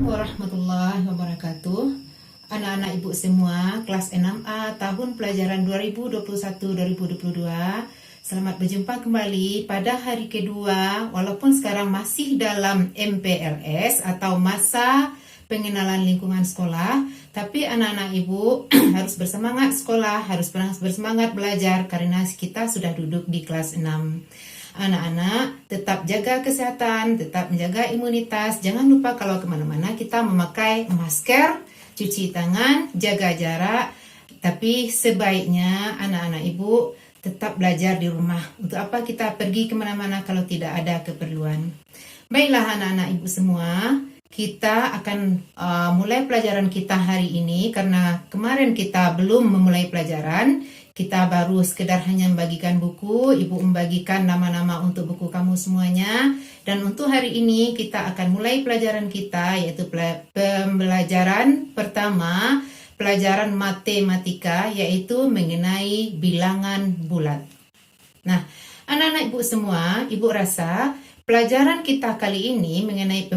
Warahmatullahi wabarakatuh. Anak-anak ibu semua, kelas 6A tahun pelajaran 2021-2022. Selamat berjumpa kembali pada hari kedua, walaupun sekarang masih dalam MPLS atau masa pengenalan lingkungan sekolah, tapi anak-anak ibu harus bersemangat sekolah, harus bersemangat belajar karena kita sudah duduk di kelas 6. Anak-anak tetap jaga kesehatan, tetap menjaga imunitas. Jangan lupa kalau kemana-mana kita memakai masker, cuci tangan, jaga jarak. Tapi sebaiknya anak-anak ibu tetap belajar di rumah. Untuk apa kita pergi kemana-mana kalau tidak ada keperluan? Baiklah anak-anak ibu semua, kita akan mulai pelajaran kita hari ini karena kemarin kita belum memulai pelajaran. Kita baru sekedar hanya membagikan buku, ibu membagikan nama-nama untuk buku kamu semuanya. Dan untuk hari ini kita akan mulai pelajaran kita, yaitu pembelajaran pertama, pelajaran matematika, yaitu mengenai bilangan bulat. Nah, anak-anak ibu semua, ibu rasa pelajaran kita kali ini mengenai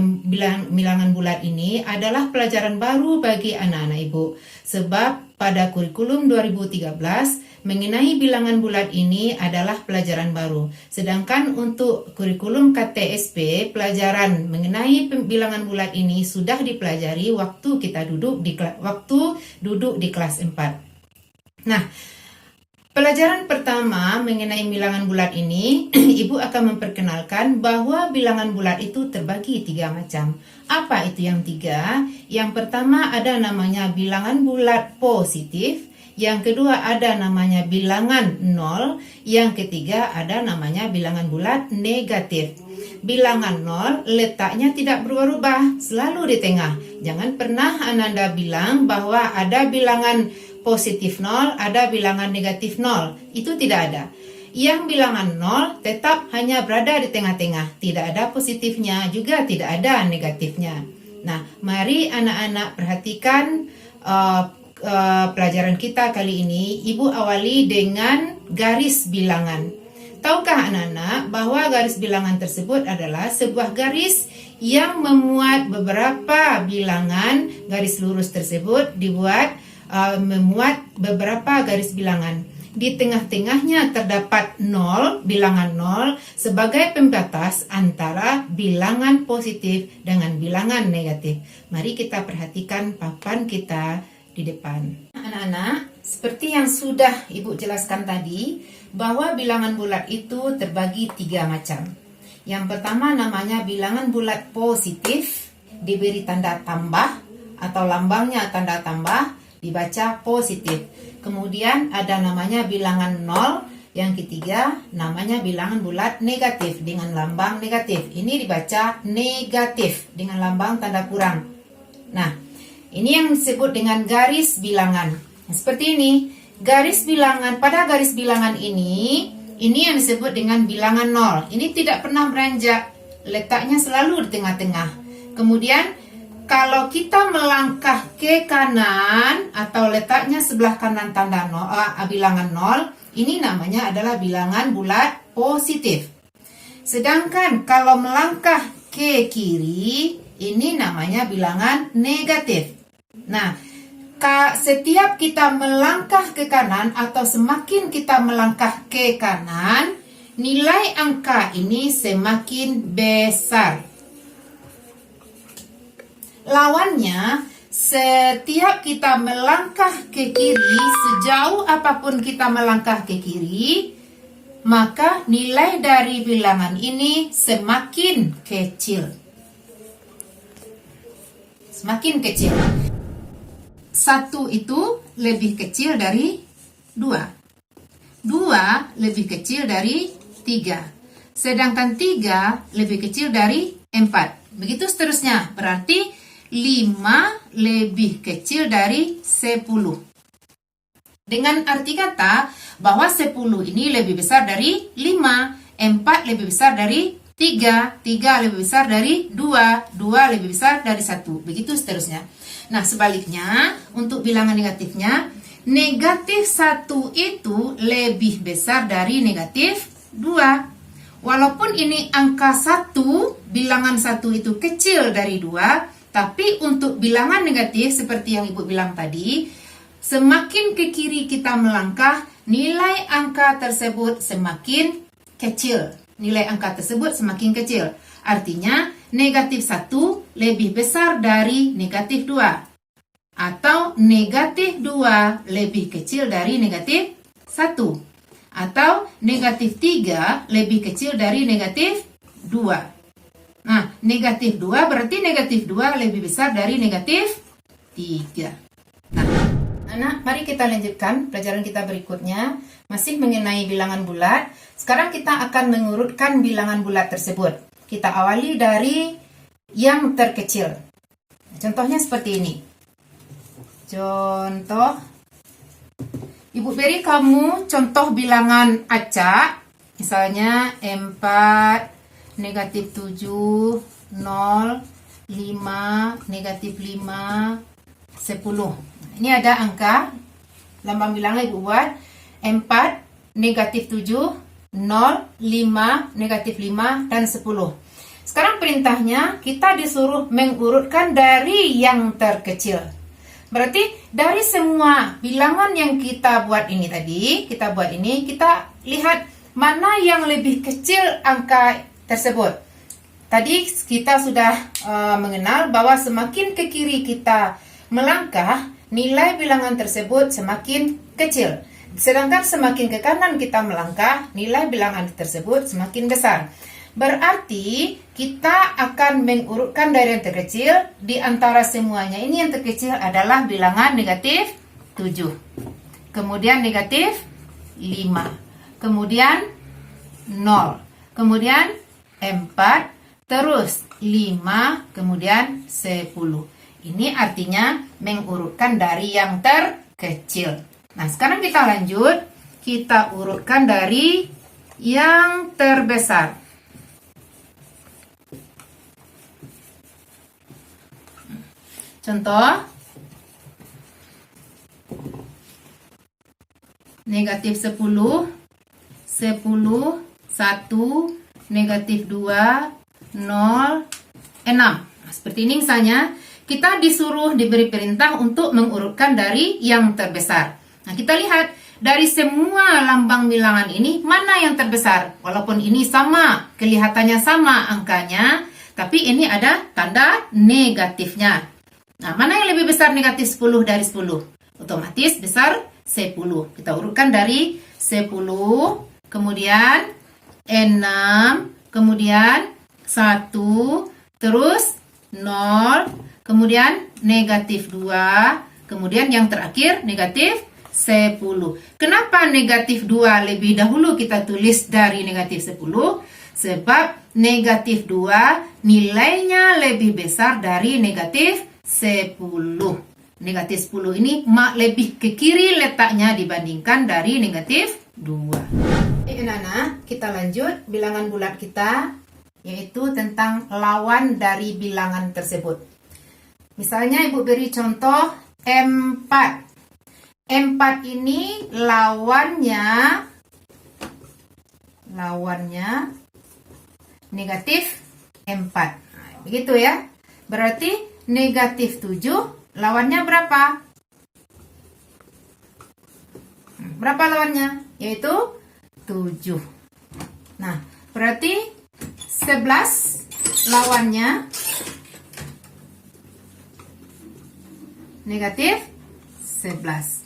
bilangan bulat ini adalah pelajaran baru bagi anak-anak ibu. Sebab pada kurikulum 2013, mengenai bilangan bulat ini adalah pelajaran baru. Sedangkan untuk kurikulum KTSP, pelajaran mengenai bilangan bulat ini sudah dipelajari waktu kita duduk di kelas 4. Nah, pelajaran pertama mengenai bilangan bulat ini, ibu akan memperkenalkan bahwa bilangan bulat itu terbagi 3 macam. Apa itu yang 3? Yang pertama ada namanya bilangan bulat positif. Yang kedua ada namanya bilangan 0. Yang ketiga ada namanya bilangan bulat negatif. Bilangan 0 letaknya tidak berubah-ubah, selalu di tengah. Jangan pernah Ananda bilang bahwa ada bilangan positif 0, ada bilangan negatif 0. Itu tidak ada. Yang bilangan 0 tetap hanya berada di tengah-tengah. Tidak ada positifnya, juga tidak ada negatifnya. Nah, mari anak-anak perhatikan pelajaran kita kali ini. Ibu awali dengan garis bilangan. Tahukah anak-anak bahwa garis bilangan tersebut adalah sebuah garis yang memuat beberapa bilangan. Garis lurus tersebut memuat beberapa garis bilangan. Di tengah-tengahnya terdapat 0, bilangan 0 sebagai pembatas antara bilangan positif dengan bilangan negatif. Mari kita perhatikan papan kita di depan. Anak-anak, seperti yang sudah ibu jelaskan tadi, bahwa bilangan bulat itu terbagi 3 macam. Yang pertama namanya bilangan bulat positif, diberi tanda tambah atau lambangnya tanda tambah, dibaca positif. Kemudian ada namanya bilangan 0. Yang ketiga namanya bilangan bulat negatif dengan lambang negatif. Ini dibaca negatif dengan lambang tanda kurang. Nah, ini yang disebut dengan garis bilangan. Seperti ini. Garis bilangan, pada garis bilangan ini yang disebut dengan bilangan 0. Ini tidak pernah beranjak. Letaknya selalu di tengah-tengah. Kemudian kalau kita melangkah ke kanan atau letaknya sebelah kanan tanda bilangan 0, ini namanya adalah bilangan bulat positif. Sedangkan kalau melangkah ke kiri, ini namanya bilangan negatif. Nah, setiap kita melangkah ke kanan atau semakin kita melangkah ke kanan, nilai angka ini semakin besar. Lawannya, setiap kita melangkah ke kiri, sejauh apapun kita melangkah ke kiri, maka nilai dari bilangan ini semakin kecil. Semakin kecil. 1 itu lebih kecil dari 2. 2 lebih kecil dari 3. Sedangkan 3 lebih kecil dari 4. Begitu seterusnya. Berarti 5 lebih kecil dari 10. Dengan arti kata bahwa 10 ini lebih besar dari 5, 4 lebih besar dari 3, 3 lebih besar dari 2, 2 lebih besar dari 1. Begitu seterusnya. Nah, sebaliknya untuk bilangan negatifnya, negatif 1 itu lebih besar dari negatif 2. Walaupun ini angka 1, bilangan 1 itu kecil dari 2, Tapi untuk bilangan negatif seperti yang Ibu bilang tadi, semakin ke kiri kita melangkah, nilai angka tersebut semakin kecil. Nilai angka tersebut semakin kecil. Artinya negatif 1 lebih besar dari negatif 2. Atau negatif 2 lebih kecil dari negatif 1. Atau negatif 3 lebih kecil dari negatif 2. Nah, negatif 2 berarti negatif 2 lebih besar dari negatif 3. Nah, anak, mari kita lanjutkan pelajaran kita berikutnya. Masih mengenai bilangan bulat. Sekarang kita akan mengurutkan bilangan bulat tersebut. Kita awali dari yang terkecil. Contohnya seperti ini. Contoh, Ibu beri kamu contoh bilangan acak. Misalnya 4, negatif 7, 0, 5, negatif 5, 10. Ini ada angka, lambang bilangan Ibu buat 4, negatif 7, 0, 5, negatif 5, dan 10. Sekarang perintahnya kita disuruh mengurutkan dari yang terkecil. Berarti dari semua bilangan yang kita buat ini tadi, kita lihat mana yang lebih kecil angka tersebut. Tadi kita sudah mengenal bahwa semakin ke kiri kita melangkah, nilai bilangan tersebut semakin kecil. Sedangkan semakin ke kanan kita melangkah, nilai bilangan tersebut semakin besar. Berarti kita akan mengurutkan dari yang terkecil. Di antara semuanya ini yang terkecil adalah bilangan negatif 7. Kemudian negatif 5. Kemudian 0. Kemudian 4. Terus 5. Kemudian 10. Ini artinya mengurutkan dari yang terkecil. Nah, sekarang kita lanjut. Kita urutkan dari yang terbesar. Contoh, negatif 10, 10, 1, negatif 2, 0, 6. Seperti ini misalnya, kita diberi perintah untuk mengurutkan dari yang terbesar. Nah, kita lihat dari semua lambang bilangan ini, mana yang terbesar? Walaupun ini sama, kelihatannya sama angkanya, tapi ini ada tanda negatifnya. Nah, mana yang lebih besar negatif 10 dari 10? Otomatis besar 10. Kita urutkan dari 10, kemudian 6, kemudian 1, terus 0, kemudian negatif 2, kemudian yang terakhir negatif 10. Kenapa negatif 2 lebih dahulu kita tulis dari negatif 10? Sebab negatif 2 nilainya lebih besar dari negatif 10. Negatif 10 ini lebih ke kiri letaknya dibandingkan dari negatif 2. Anak-anak, kita lanjut bilangan bulat kita, yaitu tentang lawan dari bilangan tersebut. Misalnya Ibu beri contoh 4. 4 ini lawannya negatif 4. Nah, begitu ya. Berarti negatif 7 lawannya berapa? Berapa lawannya? Yaitu 7. Nah, berarti 11 lawannya negatif 11.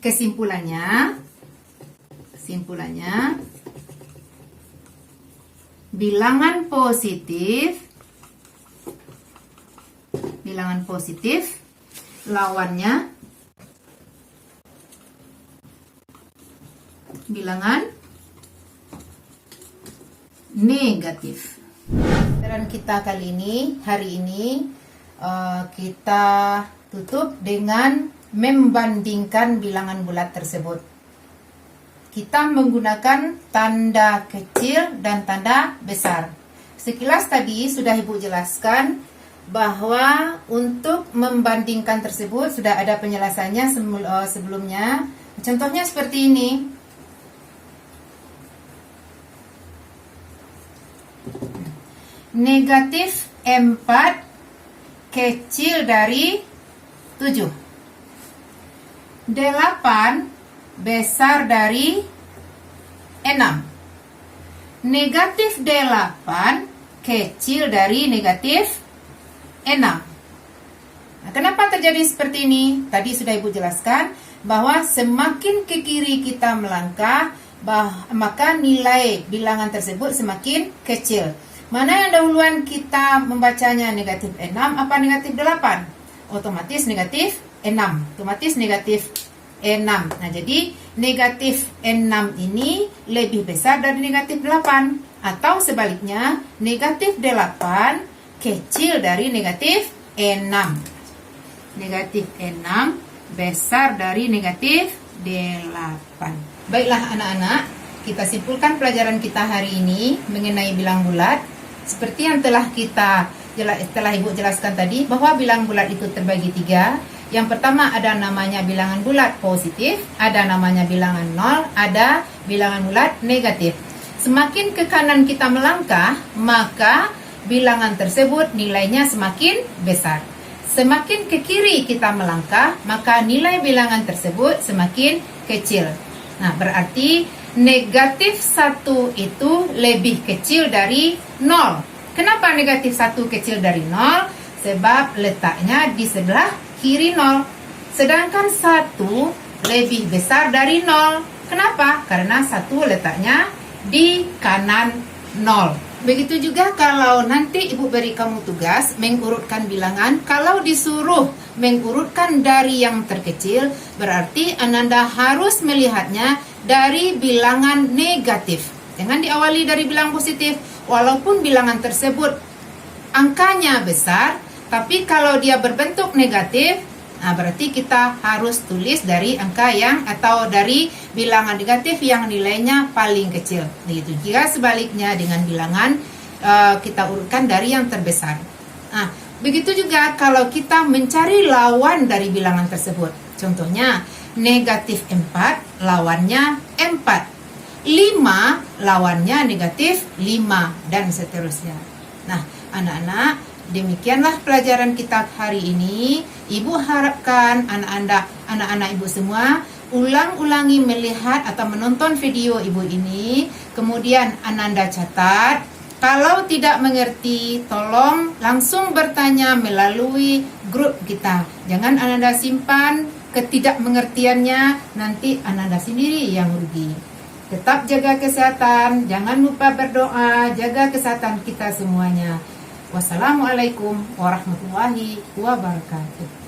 Kesimpulannya, bilangan positif lawannya bilangan negatif. Pelajaran kita kali ini, hari ini, kita tutup dengan membandingkan bilangan bulat tersebut. Kita menggunakan tanda kecil dan tanda besar. Sekilas tadi sudah Ibu jelaskan bahwa untuk membandingkan tersebut sudah ada penjelasannya sebelumnya. Contohnya seperti ini. Negatif 4 kecil dari 7. 8 besar dari 6. Negatif 8 kecil dari negatif 6. Nah, kenapa terjadi seperti ini? Tadi sudah Ibu jelaskan bahwa semakin ke kiri kita melangkah, maka nilai bilangan tersebut semakin kecil. Mana yang dahuluan kita membacanya negatif 6 apa negatif 8? Otomatis negatif 6. Otomatis negatif 6. Nah, jadi negatif 6 ini lebih besar dari negatif 8. Atau sebaliknya, negatif 8 kecil dari negatif 6. Negatif 6 besar dari negatif 8. Baiklah anak-anak, kita simpulkan pelajaran kita hari ini mengenai bilang bulat. Seperti yang telah Ibu jelaskan tadi, bahwa bilang bulat itu terbagi 3. Yang pertama ada namanya bilangan bulat positif, ada namanya bilangan 0, ada bilangan bulat negatif. Semakin ke kanan kita melangkah, maka bilangan tersebut nilainya semakin besar. Semakin ke kiri kita melangkah, maka nilai bilangan tersebut semakin kecil. Nah, berarti negatif 1 itu lebih kecil dari 0. Kenapa negatif 1 kecil dari 0? Sebab letaknya di sebelah kiri 0. Sedangkan 1 lebih besar dari 0. Kenapa? Karena 1 letaknya di kanan 0. Begitu juga kalau nanti Ibu beri kamu tugas mengurutkan bilangan. Kalau disuruh mengurutkan dari yang terkecil, berarti Ananda harus melihatnya dari bilangan negatif. Jangan diawali dari bilangan positif. Walaupun bilangan tersebut angkanya besar, tapi kalau dia berbentuk negatif, nah berarti kita harus tulis dari angka yang atau dari bilangan negatif yang nilainya paling kecil. Begitu juga sebaliknya dengan bilangan kita urutkan dari yang terbesar. Nah, begitu juga kalau kita mencari lawan dari bilangan tersebut. Contohnya negatif 4 lawannya 4. 5 lawannya negatif 5 dan seterusnya. Nah, anak-anak, demikianlah pelajaran kita hari ini. Ibu harapkan anak-anak Ibu semua ulang-ulangi melihat atau menonton video Ibu ini. Kemudian Ananda catat. Kalau tidak mengerti, tolong langsung bertanya melalui grup kita. Jangan Ananda simpan ketidakmengertiannya, nanti Ananda sendiri yang rugi. Tetap jaga kesehatan, jangan lupa berdoa, jaga kesehatan kita semuanya. Wassalamualaikum warahmatullahi wabarakatuh.